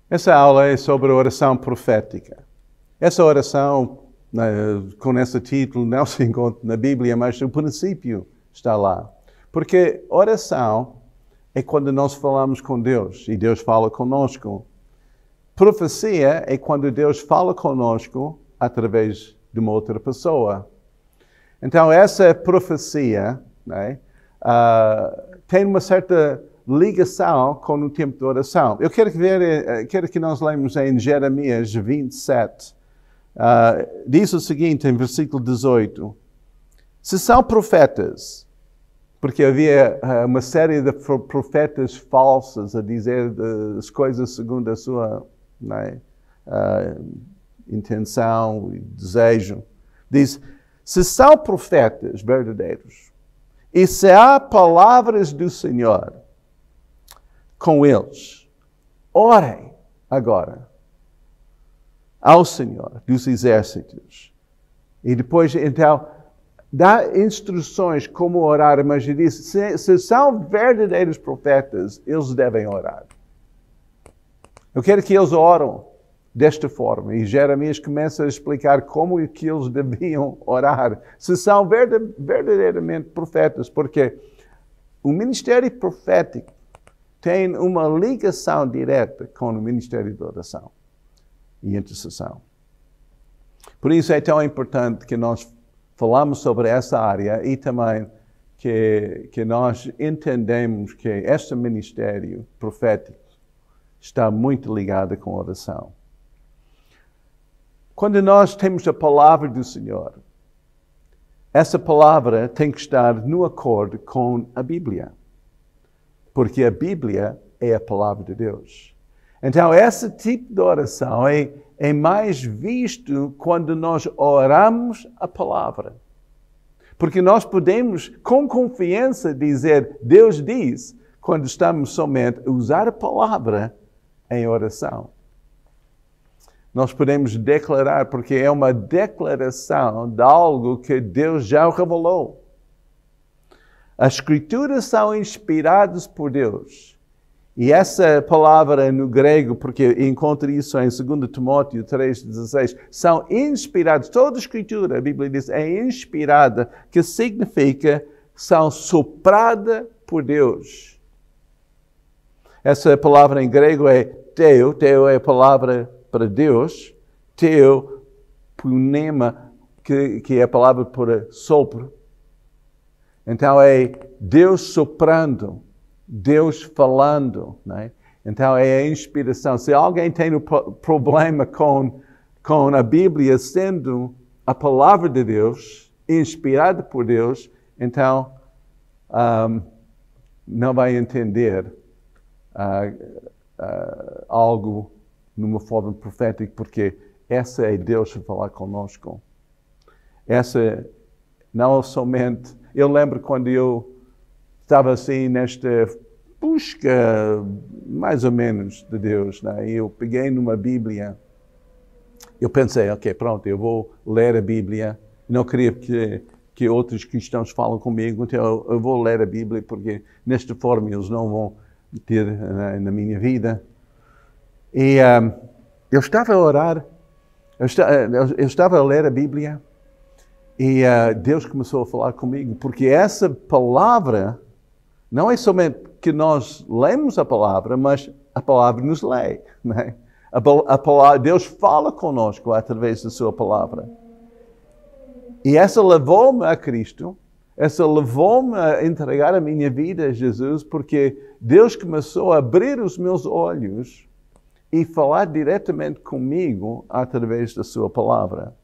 Essa aula é sobre a oração profética. Essa oração, com esse título, não se encontra na Bíblia, mas o princípio está lá. Porque oração é quando nós falamos com Deus e Deus fala conosco. Profecia é quando Deus fala conosco através de uma outra pessoa. Então, essa profecia, né, tem uma certa ligação com o tempo de oração. Eu quero que nós lemos em Jeremias 27. Diz o seguinte, em versículo 18. Se são profetas, porque havia uma série de profetas falsos a dizer as coisas segundo a sua intenção e desejo. Diz, se são profetas verdadeiros, e se há palavras do Senhor com eles, orem agora ao Senhor dos exércitos. E depois, então, dá instruções como orar, mas diz, se são verdadeiros profetas, eles devem orar. Eu quero que eles oram desta forma. E Jeremias começa a explicar como é que eles deviam orar. Se são verdadeiramente profetas, porque o ministério profético tem uma ligação direta com o ministério de oração e intercessão. Por isso é tão importante que nós falamos sobre essa área e também que nós entendemos que este ministério profético está muito ligado com a oração. Quando nós temos a palavra do Senhor, essa palavra tem que estar no acordo com a Bíblia. Porque a Bíblia é a palavra de Deus. Então, esse tipo de oração é mais visto quando nós oramos a palavra. Porque nós podemos, com confiança, dizer, Deus diz, quando estamos somente a usar a palavra em oração. Nós podemos declarar, porque é uma declaração de algo que Deus já revelou. As Escrituras são inspiradas por Deus. E essa palavra no grego, porque encontro isso em 2 Timóteo 3,16, são inspiradas. Toda a Escritura, a Bíblia diz, é inspirada, que significa são soprada por Deus. Essa palavra em grego é teo. Teo é a palavra para Deus. Teo, pneuma, que é a palavra para sopro. Então é Deus soprando, Deus falando, né? Então é a inspiração. Se alguém tem um problema com a Bíblia sendo a palavra de Deus, inspirada por Deus, então não vai entender algo numa forma profética, porque essa é Deus a falar conosco. Essa não somente... Eu lembro quando eu estava assim nesta busca, mais ou menos, de Deus, né? Eu peguei numa Bíblia, eu pensei, ok, pronto, eu vou ler a Bíblia. Não queria que outros cristãos falem comigo, então eu vou ler a Bíblia, porque nesta forma eles não vão ter na minha vida. E eu estava a orar, eu estava a ler a Bíblia, e Deus começou a falar comigo, porque essa palavra, não é somente que nós lemos a palavra, mas a palavra nos lê. Né? A palavra, Deus fala conosco através da sua palavra. E essa levou-me a Cristo, essa levou-me a entregar a minha vida a Jesus, porque Deus começou a abrir os meus olhos e falar diretamente comigo através da sua palavra.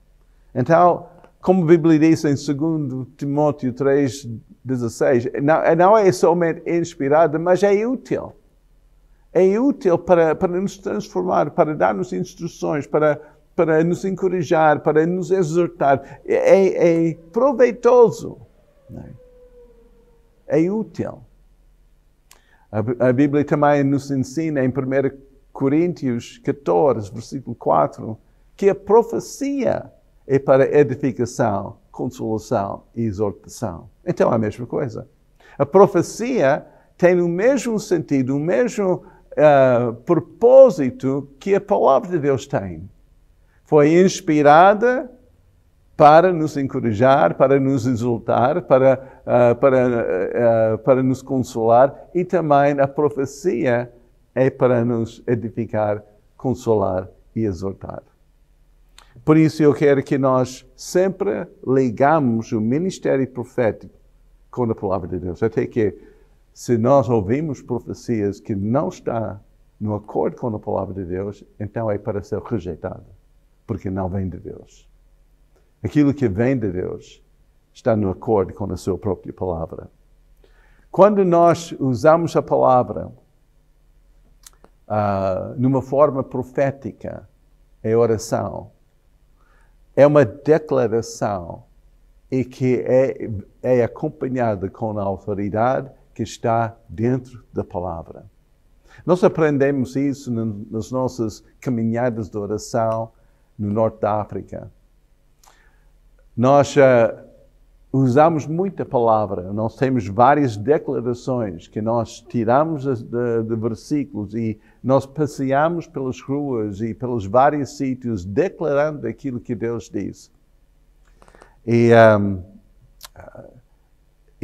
Então, como a Bíblia diz em 2 Timóteo 3,16, não é somente inspirada, mas é útil. É útil para nos transformar, para dar-nos instruções, para nos encorajar, para nos exortar. É proveitoso. É útil. A Bíblia também nos ensina em 1 Coríntios 14, versículo 4, que a profecia é para edificação, consolação e exortação. Então é a mesma coisa. A profecia tem o mesmo sentido, o mesmo propósito que a palavra de Deus tem. Foi inspirada para nos encorajar, para nos exultar, para nos consolar, e também a profecia é para nos edificar, consolar e exortar. Por isso eu quero que nós sempre ligamos o ministério profético com a palavra de Deus. Até que, se nós ouvimos profecias que não estão no acordo com a palavra de Deus, então é para ser rejeitado, porque não vem de Deus. Aquilo que vem de Deus está no acordo com a sua própria palavra. Quando nós usamos a palavra numa forma profética, é oração. É uma declaração e que é acompanhada com a autoridade que está dentro da palavra. Nós aprendemos isso nas nossas caminhadas de oração no Norte da África. Nós usamos muita palavra, nós temos várias declarações que nós tiramos de versículos e nós passeamos pelas ruas e pelos vários sítios declarando aquilo que Deus diz. E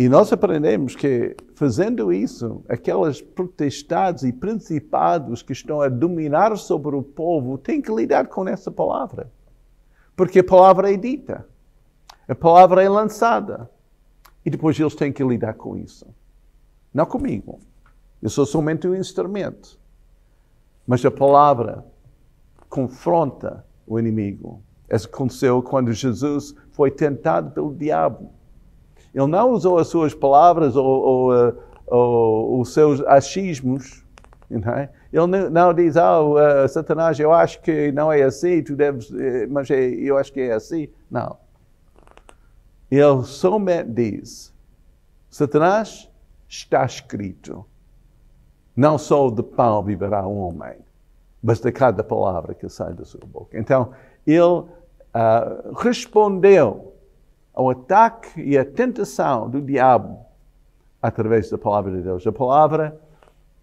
nós aprendemos que, fazendo isso, aquelas potestades e principados que estão a dominar sobre o povo têm que lidar com essa palavra. Porque a palavra é dita. A palavra é lançada. E depois eles têm que lidar com isso. Não comigo. Eu sou somente um instrumento. Mas a palavra confronta o inimigo. Isso aconteceu quando Jesus foi tentado pelo diabo. Ele não usou as suas palavras ou os seus achismos. Ele não diz, Satanás, eu acho que não é assim, tu deves, mas eu acho que é assim. Não. Ele somente diz, Satanás, está escrito, não só de pão viverá um homem, mas de cada palavra que sai da sua boca. Então, ele respondeu ao ataque e à tentação do diabo através da palavra de Deus. A palavra,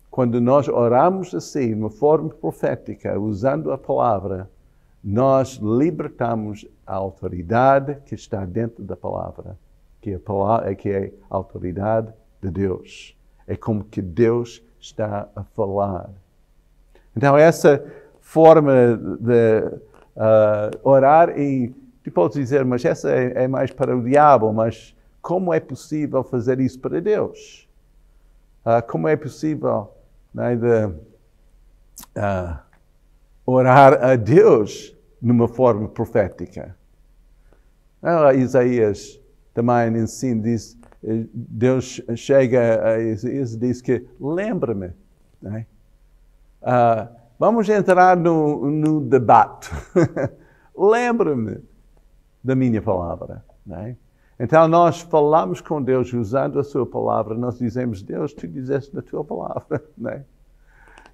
quando nós oramos assim, de uma forma profética, usando a palavra, nós libertamos a autoridade que está dentro da palavra, que é a autoridade de Deus. É como que Deus está a falar. Então, essa forma de orar, e tu podes dizer, mas essa é mais para o diabo, mas como é possível fazer isso para Deus? Como é possível orar a Deus numa forma profética? Isaías também ensina, diz, Deus chega a Isaías e diz que lembra-me. Vamos entrar no debate. Lembra-me da minha palavra. Então nós falamos com Deus usando a sua palavra. Nós dizemos, Deus, tu dizeste na tua palavra,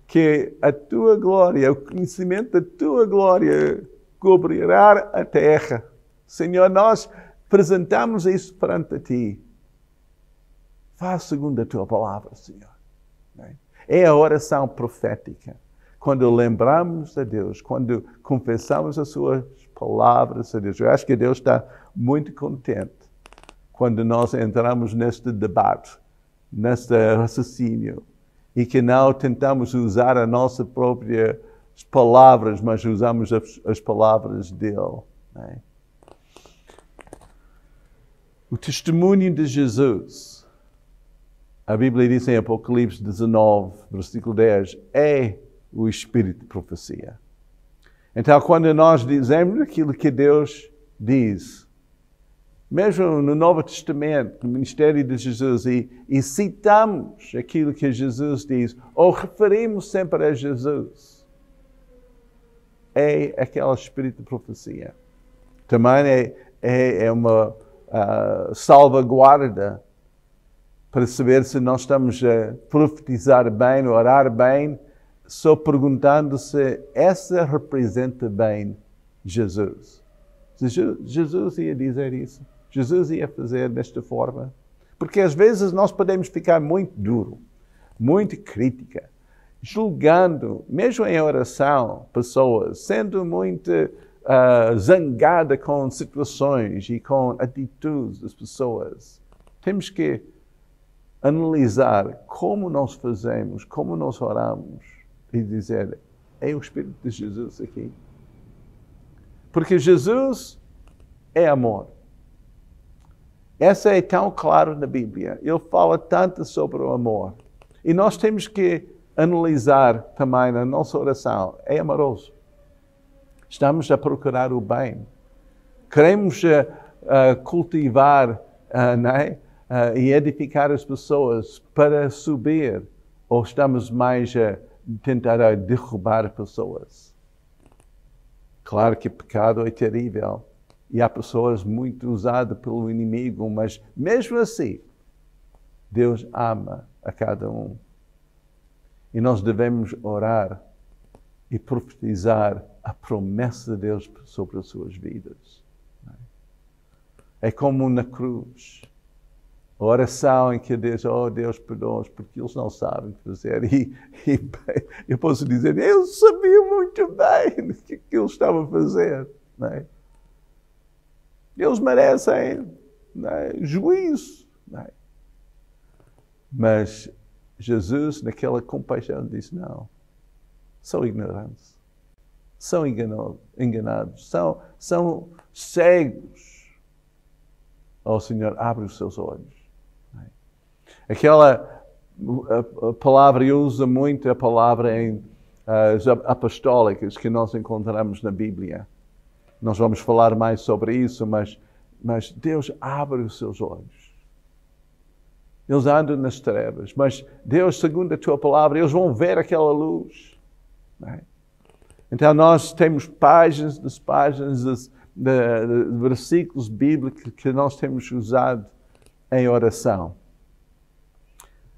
que a tua glória, o conhecimento da tua glória cobrirá a terra. Senhor, nós apresentamos isso perante ti. Faz segundo a tua palavra, Senhor. É a oração profética. Quando lembramos a Deus, quando confessamos as suas palavras a Deus. Eu acho que Deus está muito contente quando nós entramos neste debate, neste raciocínio, e que não tentamos usar as nossas próprias palavras, mas usamos as palavras dele. O testemunho de Jesus, a Bíblia diz em Apocalipse 19, versículo 10, é o espírito de profecia. Então, quando nós dizemos aquilo que Deus diz, mesmo no Novo Testamento, no ministério de Jesus, e citamos aquilo que Jesus diz, ou referimos sempre a Jesus, é aquele espírito de profecia. Também é uma salvaguarda para saber se nós estamos a profetizar bem, orar bem, só perguntando se essa representa bem Jesus. Se Jesus ia dizer isso, Jesus ia fazer desta forma. Porque às vezes nós podemos ficar muito duro, muito crítica. julgando, mesmo em oração, pessoas, sendo muito zangada com situações e com atitudes das pessoas. Temos que analisar como nós fazemos, como nós oramos e dizer, é o Espírito de Jesus aqui. Porque Jesus é amor. Essa é tão claro na Bíblia. Ele fala tanto sobre o amor. E nós temos que analisar também na nossa oração. É amoroso. Estamos a procurar o bem. Queremos cultivar e edificar as pessoas para subir. Ou estamos mais a tentar derrubar pessoas? Claro que pecado é terrível. E há pessoas muito usadas pelo inimigo. Mas mesmo assim, Deus ama a cada um. E nós devemos orar e profetizar a promessa de Deus sobre as suas vidas. É como na cruz. A oração em que Deus, oh Deus, perdoa-os, porque eles não sabem fazer. E eu posso dizer, eles sabiam muito bem o que eles estavam a fazer. Não é? Eles merecem juízo. Não é? Mas Jesus, naquela compaixão, disse, não, são ignorantes, são enganados, são cegos. Oh Senhor, abre os seus olhos. Aquela palavra, eu uso muito a palavra em as apostólicas que nós encontramos na Bíblia. Nós vamos falar mais sobre isso, mas Deus abre os seus olhos. Eles andam nas trevas, mas Deus, segundo a tua palavra, eles vão ver aquela luz. Então nós temos páginas de versículos bíblicos que nós temos usado em oração,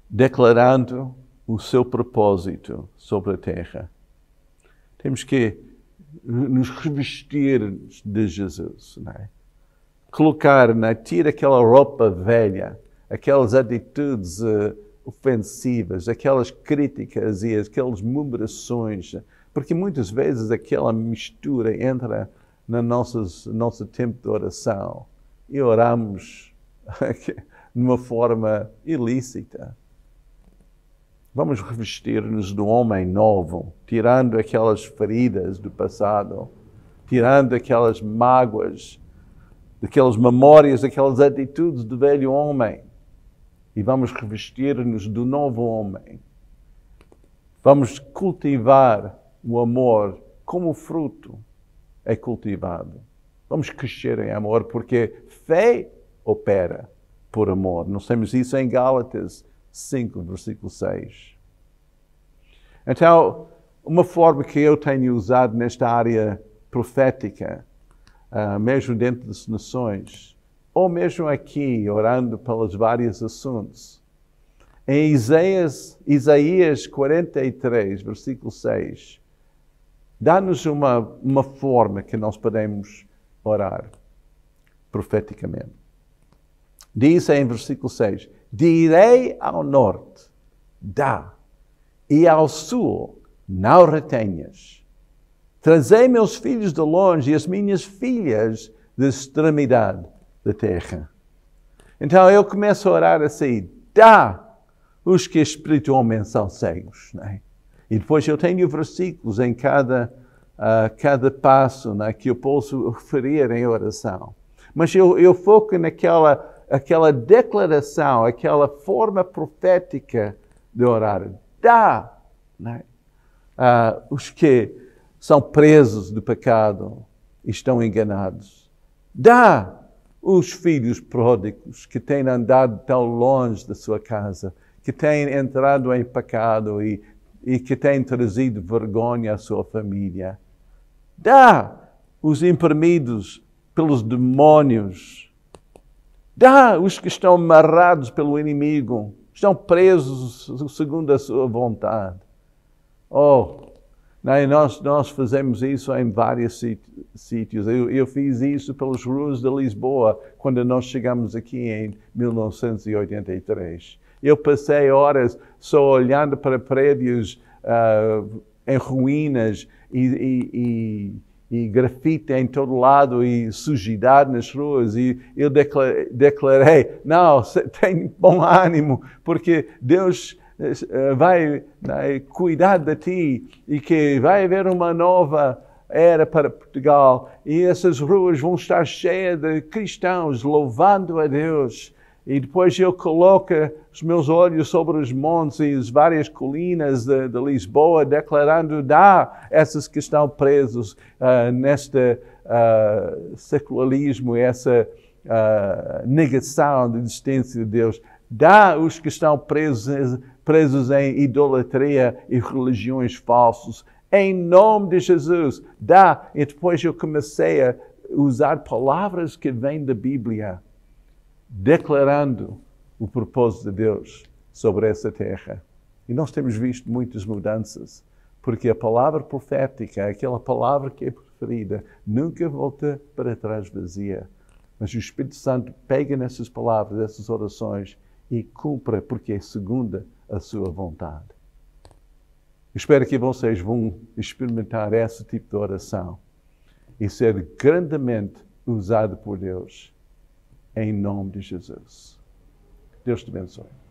declarando o seu propósito sobre a terra. Temos que nos revestir de Jesus, não é? Colocar, tira aquela roupa velha, aquelas atitudes ofensivas, aquelas críticas e aquelas murmurações, porque muitas vezes aquela mistura entra no nosso tempo de oração e oramos de uma forma ilícita. Vamos revestir-nos do homem novo, tirando aquelas feridas do passado, tirando aquelas mágoas, daquelas memórias, aquelas atitudes do velho homem. E vamos revestir-nos do novo homem. Vamos cultivar o amor como o fruto é cultivado. Vamos crescer em amor, porque fé opera por amor. Nós temos isso em Gálatas 5, versículo 6. Então, uma forma que eu tenho usado nesta área profética, mesmo dentro das nações, ou mesmo aqui, orando pelos vários assuntos, em Isaías 43, versículo 6, dá-nos uma forma que nós podemos orar profeticamente. Diz em versículo 6, direi ao norte, dá, e ao sul, não retenhas. Trazei meus filhos de longe e as minhas filhas de extremidade da terra. Então eu começo a orar assim, dá os que espiritualmente são cegos. Não é? E depois eu tenho versículos em cada passo, né, que eu posso referir em oração. Mas eu foco aquela declaração, aquela forma profética de orar. Dá, né? Os que são presos do pecado e estão enganados. Dá os filhos pródigos que têm andado tão longe da sua casa, que têm entrado em pecado e que têm trazido vergonha à sua família. Dá os oprimidos pelos demônios. Dá os que estão amarrados pelo inimigo, estão presos segundo a sua vontade. Nós fazemos isso em vários sítios. Eu fiz isso pelas ruas de Lisboa, quando nós chegamos aqui em 1983. Eu passei horas só olhando para prédios em ruínas e grafite em todo lado e sujidade nas ruas. E eu declarei, não, tem bom ânimo, porque Deus vai cuidar de ti e que vai haver uma nova era para Portugal e essas ruas vão estar cheias de cristãos louvando a Deus. E depois eu coloco os meus olhos sobre os montes e as várias colinas de Lisboa, declarando, dá esses que estão presos neste secularismo, essa negação da existência de Deus. Dá os que estão presos em idolatria e religiões falsas. Em nome de Jesus, dá. E depois eu comecei a usar palavras que vêm da Bíblia, declarando o propósito de Deus sobre essa terra. E nós temos visto muitas mudanças, porque a palavra profética, aquela palavra que é preferida, nunca volta para trás vazia. Mas o Espírito Santo pega nessas palavras, essas orações, e cumpre, porque é segundo a sua vontade. Espero que vocês vão experimentar esse tipo de oração e ser grandemente usado por Deus. Em nome de Jesus. Deus te abençoe.